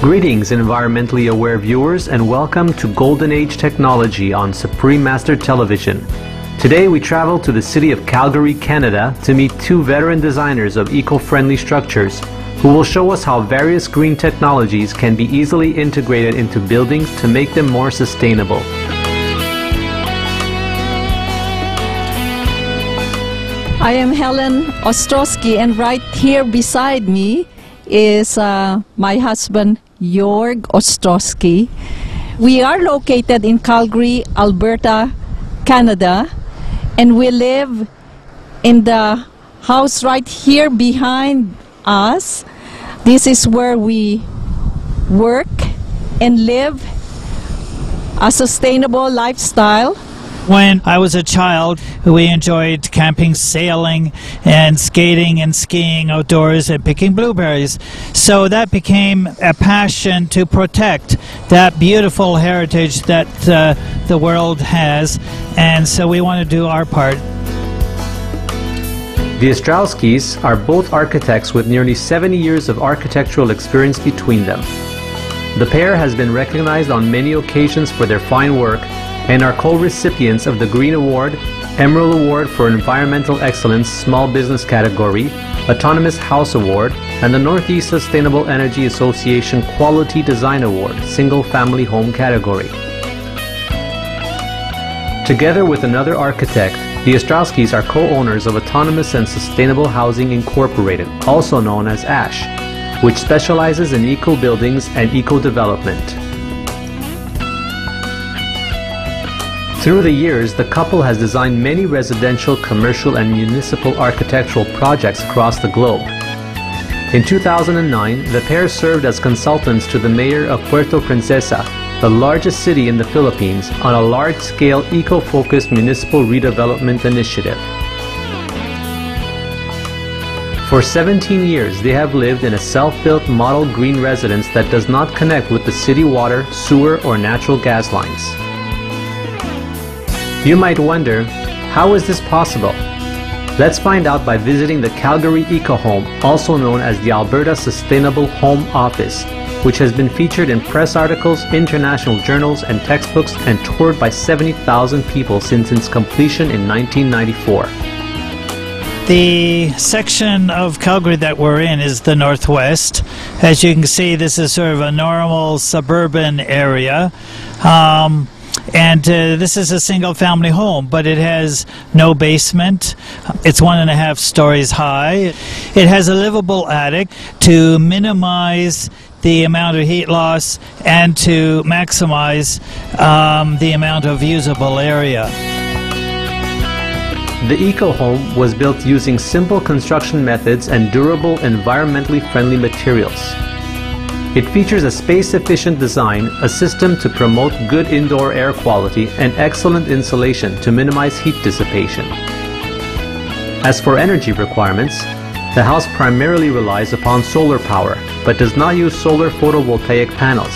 Greetings, environmentally aware viewers, and welcome to Golden Age Technology on Supreme Master Television. Today we travel to the city of Calgary, Canada to meet two veteran designers of eco-friendly structures who will show us how various green technologies can be easily integrated into buildings to make them more sustainable. I am Helen Ostrowski, and right here beside me is my husband, Jorg Ostrowski. We are located in Calgary, Alberta, Canada, and we live in the house right here behind us. This is where we work and live a sustainable lifestyle. When I was a child, we enjoyed camping, sailing, and skating and skiing outdoors and picking blueberries. So that became a passion to protect that beautiful heritage that the world has, and so we want to do our part. The Ostrowskis are both architects with nearly 70 years of architectural experience between them. The pair has been recognized on many occasions for their fine work and are co-recipients of the Green Award, Emerald Award for Environmental Excellence Small Business category, Autonomous House Award, and the Northeast Sustainable Energy Association Quality Design Award, Single Family Home category. Together with another architect, the Ostrowskis are co-owners of Autonomous and Sustainable Housing Incorporated, also known as ASH, which specializes in eco-buildings and eco-development. Through the years, the couple has designed many residential, commercial, and municipal architectural projects across the globe. In 2009, the pair served as consultants to the mayor of Puerto Princesa, the largest city in the Philippines, on a large-scale, eco-focused municipal redevelopment initiative. For 17 years, they have lived in a self-built model green residence that does not connect with the city water, sewer, or natural gas lines. You might wonder, how is this possible? Let's find out by visiting the Calgary Eco Home, also known as the Alberta Sustainable Home Office, which has been featured in press articles, international journals, and textbooks, and toured by 70,000 people since its completion in 1994. The section of Calgary that we're in is the northwest. As you can see, this is sort of a normal suburban area. This is a single-family home, but it has no basement. It's 1.5 stories high. It has a livable attic to minimize the amount of heat loss and to maximize the amount of usable area. The Eco Home was built using simple construction methods and durable, environmentally friendly materials. It features a space-efficient design, a system to promote good indoor air quality, and excellent insulation to minimize heat dissipation. As for energy requirements, the house primarily relies upon solar power, but does not use solar photovoltaic panels.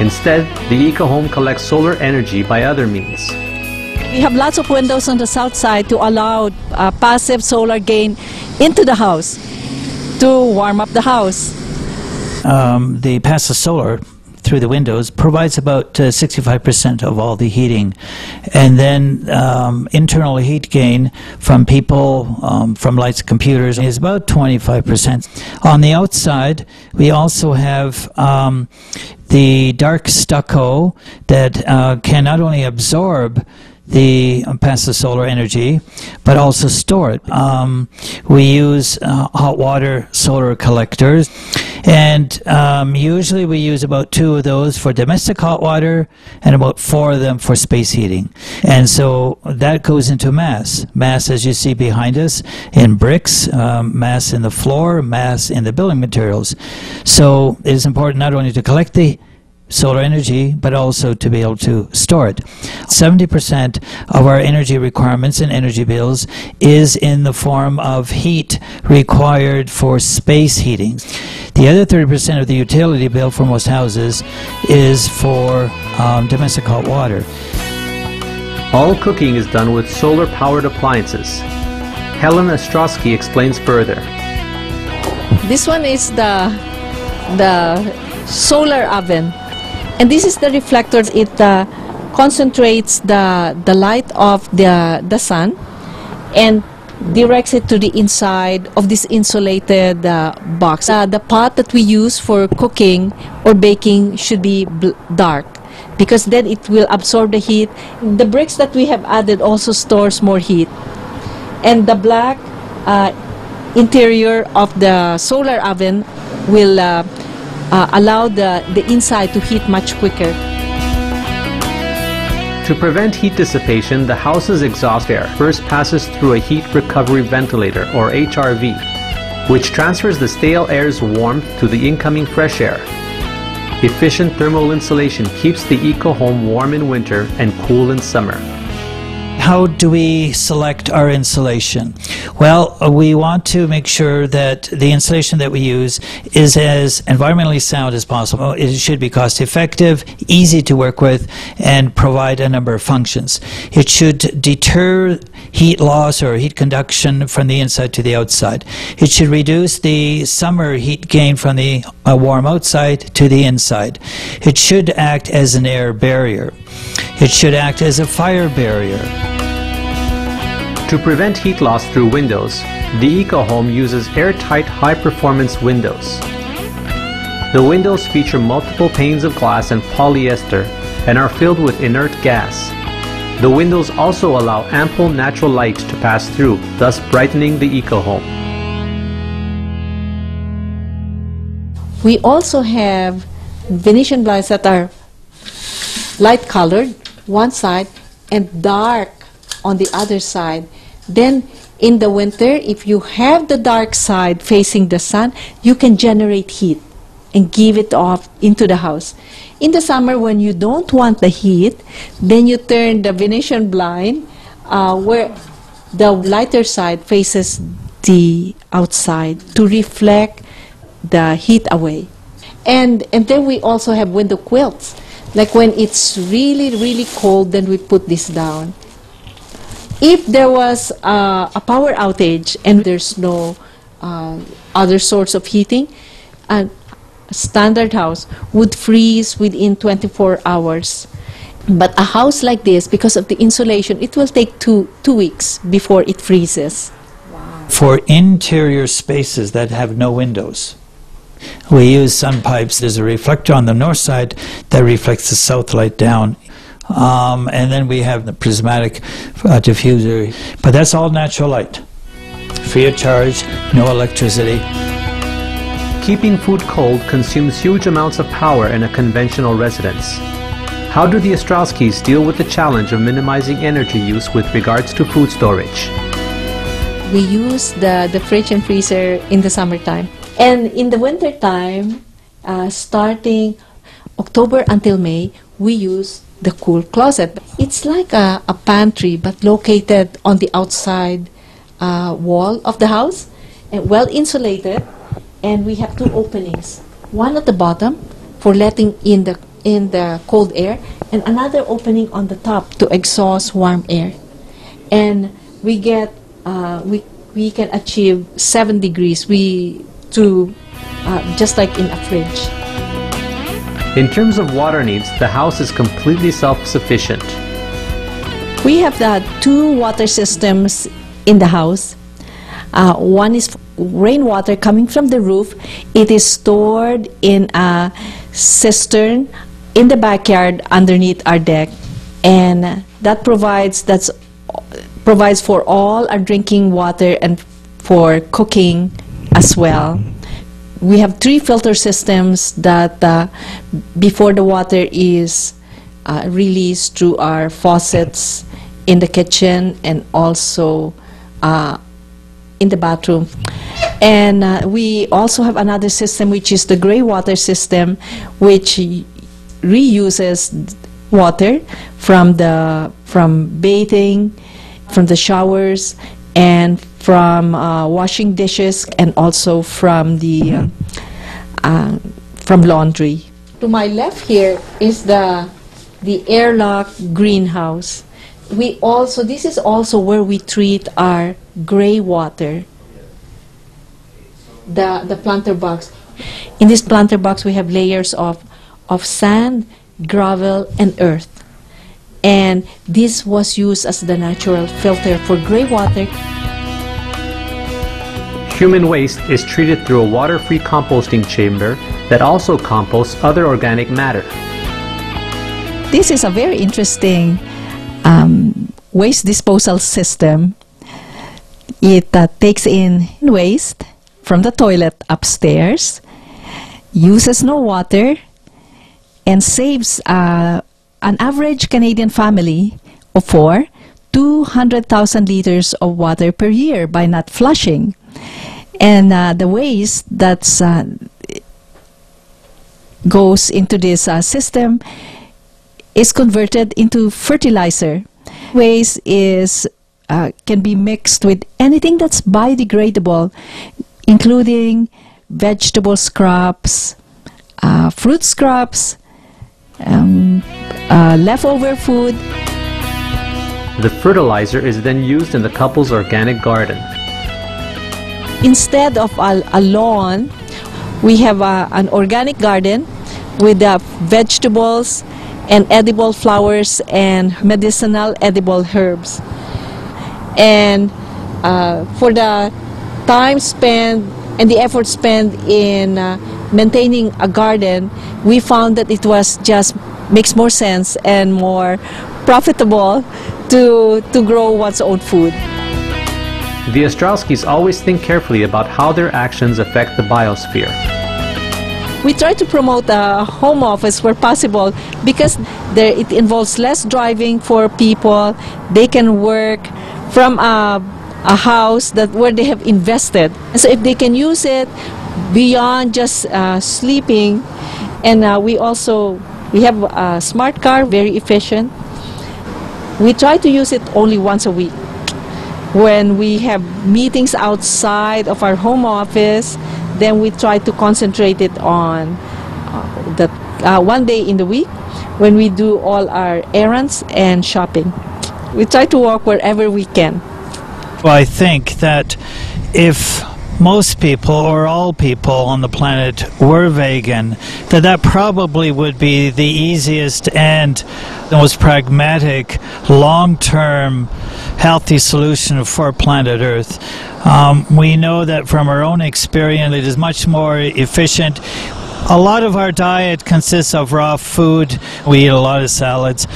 Instead, the Eco Home collects solar energy by other means. We have lots of windows on the south side to allow passive solar gain into the house to warm up the house. The passive solar through the windows provides about 65% of all the heating, and then internal heat gain from people, from lights, computers, is about 25%. On the outside, we also have the dark stucco that can not only absorb the passive solar energy, but also store it. We use hot water solar collectors, and usually we use about 2 of those for domestic hot water and about 4 of them for space heating. And so that goes into mass. Mass, as you see behind us, in bricks, mass in the floor, mass in the building materials. So it is important not only to collect the solar energy, but also to be able to store it. 70% of our energy requirements and energy bills is in the form of heat required for space heating. The other 30% of the utility bill for most houses is for domestic hot water. All cooking is done with solar-powered appliances. Helen Ostrowski explains further. This one is the solar oven. And this is the reflector. It concentrates the light of the sun and directs it to the inside of this insulated box. The pot that we use for cooking or baking should be dark, because then it will absorb the heat. The bricks that we have added also stores more heat. And the black interior of the solar oven will allow the inside to heat much quicker. To prevent heat dissipation, the house's exhaust air first passes through a heat recovery ventilator, or HRV, which transfers the stale air's warmth to the incoming fresh air. Efficient thermal insulation keeps the eco-home warm in winter and cool in summer. How do we select our insulation? Well, we want to make sure that the insulation that we use is as environmentally sound as possible. It should be cost effective, easy to work with, and provide a number of functions. It should deter heat loss or heat conduction from the inside to the outside. It should reduce the summer heat gain from the warm outside to the inside. It should act as an air barrier. It should act as a fire barrier. To prevent heat loss through windows, the EcoHome uses airtight high-performance windows. The windows feature multiple panes of glass and polyester and are filled with inert gas. The windows also allow ample natural light to pass through, thus brightening the EcoHome. We also have Venetian blinds that are light colored one side and dark on the other side. Then in the winter, if you have the dark side facing the sun, you can generate heat and give it off into the house. In the summer, when you don't want the heat, then you turn the Venetian blind where the lighter side faces the outside to reflect the heat away. And then we also have window quilts. Like when it's really, really cold, then we put this down. If there was a power outage and there's no other source of heating, a standard house would freeze within 24 hours. But a house like this, because of the insulation, it will take two weeks before it freezes. Wow. For interior spaces that have no windows, we use sun pipes. There's a reflector on the north side that reflects the south light down. And then we have the prismatic diffuser. But that's all natural light. Free of charge, no electricity. Keeping food cold consumes huge amounts of power in a conventional residence. How do the Ostrowskis deal with the challenge of minimizing energy use with regards to food storage? We use the fridge and freezer in the summertime. And in the winter time, starting October until May, we use the cool closet. It's like a pantry, but located on the outside wall of the house, and well insulated. And we have two openings: one at the bottom for letting in the cold air, and another opening on the top to exhaust warm air. And we get we can achieve 7 degrees. Just like in a fridge. In terms of water needs, the house is completely self-sufficient. We have the 2 water systems in the house. One is rainwater coming from the roof. It is stored in a cistern in the backyard underneath our deck, and that provides for all our drinking water and for cooking as well. We have 3 filter systems that before the water is released through our faucets in the kitchen and also in the bathroom. And we also have another system, which is the gray water system, which reuses water from bathing, from the showers, and from washing dishes, and also from the from laundry. To my left here is the airlock greenhouse. This is also where we treat our gray water, the planter box. In this planter box, we have layers of sand, gravel, and earth. And this was used as the natural filter for gray water. Human waste is treated through a water-free composting chamber that also composts other organic matter. This is a very interesting waste disposal system. It takes in waste from the toilet upstairs, uses no water, and saves an average Canadian family of 200,000 liters of water per year by not flushing. And the waste that goes into this system is converted into fertilizer. Waste is can be mixed with anything that's biodegradable, including vegetable scraps, fruit scraps, leftover food. The fertilizer is then used in the couple's organic garden. Instead of a lawn, we have an organic garden with vegetables and edible flowers and medicinal edible herbs. And for the time spent and the effort spent in maintaining a garden, we found that it was just makes more sense and more profitable to grow one's own food. The Ostrowskis always think carefully about how their actions affect the biosphere. We try to promote a home office where possible because it involves less driving for people. They can work from a house where they have invested. And so if they can use it beyond just sleeping, and we have a smart car, very efficient. We try to use it only once a week. When we have meetings outside of our home office, then we try to concentrate it on one day in the week when we do all our errands and shopping. We try to walk wherever we can. Well, I think that if most people or all people on the planet were vegan, that probably would be the easiest and the most pragmatic, long-term, healthy solution for planet Earth. We know that from our own experience it is much more efficient. A lot of our diet consists of raw food. We eat a lot of salads.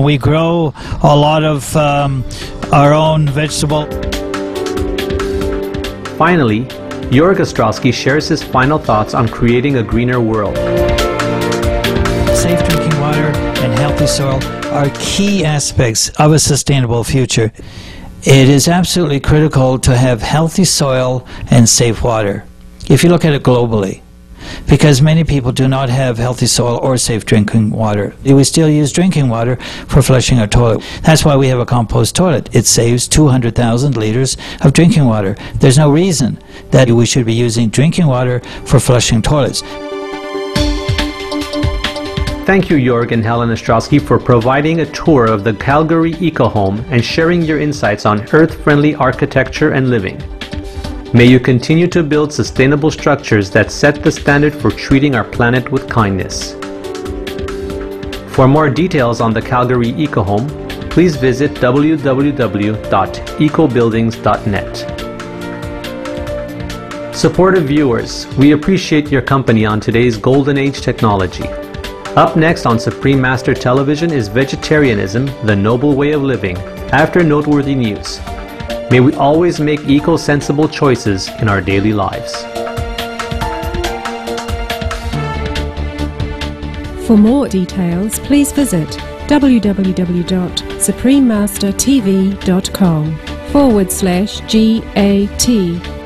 We grow a lot of our own vegetable. Finally, Jörg Ostrowski shares his final thoughts on creating a greener world. Safe drinking water and healthy soil are key aspects of a sustainable future. It is absolutely critical to have healthy soil and safe water, if you look at it globally, because many people do not have healthy soil or safe drinking water. We still use drinking water for flushing our toilet. That's why we have a compost toilet. It saves 200,000 liters of drinking water. There's no reason that we should be using drinking water for flushing toilets. Thank you, Jörg and Helen Ostrowski, for providing a tour of the Calgary Eco Home and sharing your insights on earth-friendly architecture and living. May you continue to build sustainable structures that set the standard for treating our planet with kindness. For more details on the Calgary Eco Home, please visit www.ecobuildings.net. Supportive viewers, we appreciate your company on today's Golden Age technology. Up next on Supreme Master Television is Vegetarianism, the Noble Way of Living, after noteworthy news. May we always make eco-sensible choices in our daily lives. For more details, please visit www.suprememastertv.com/GAT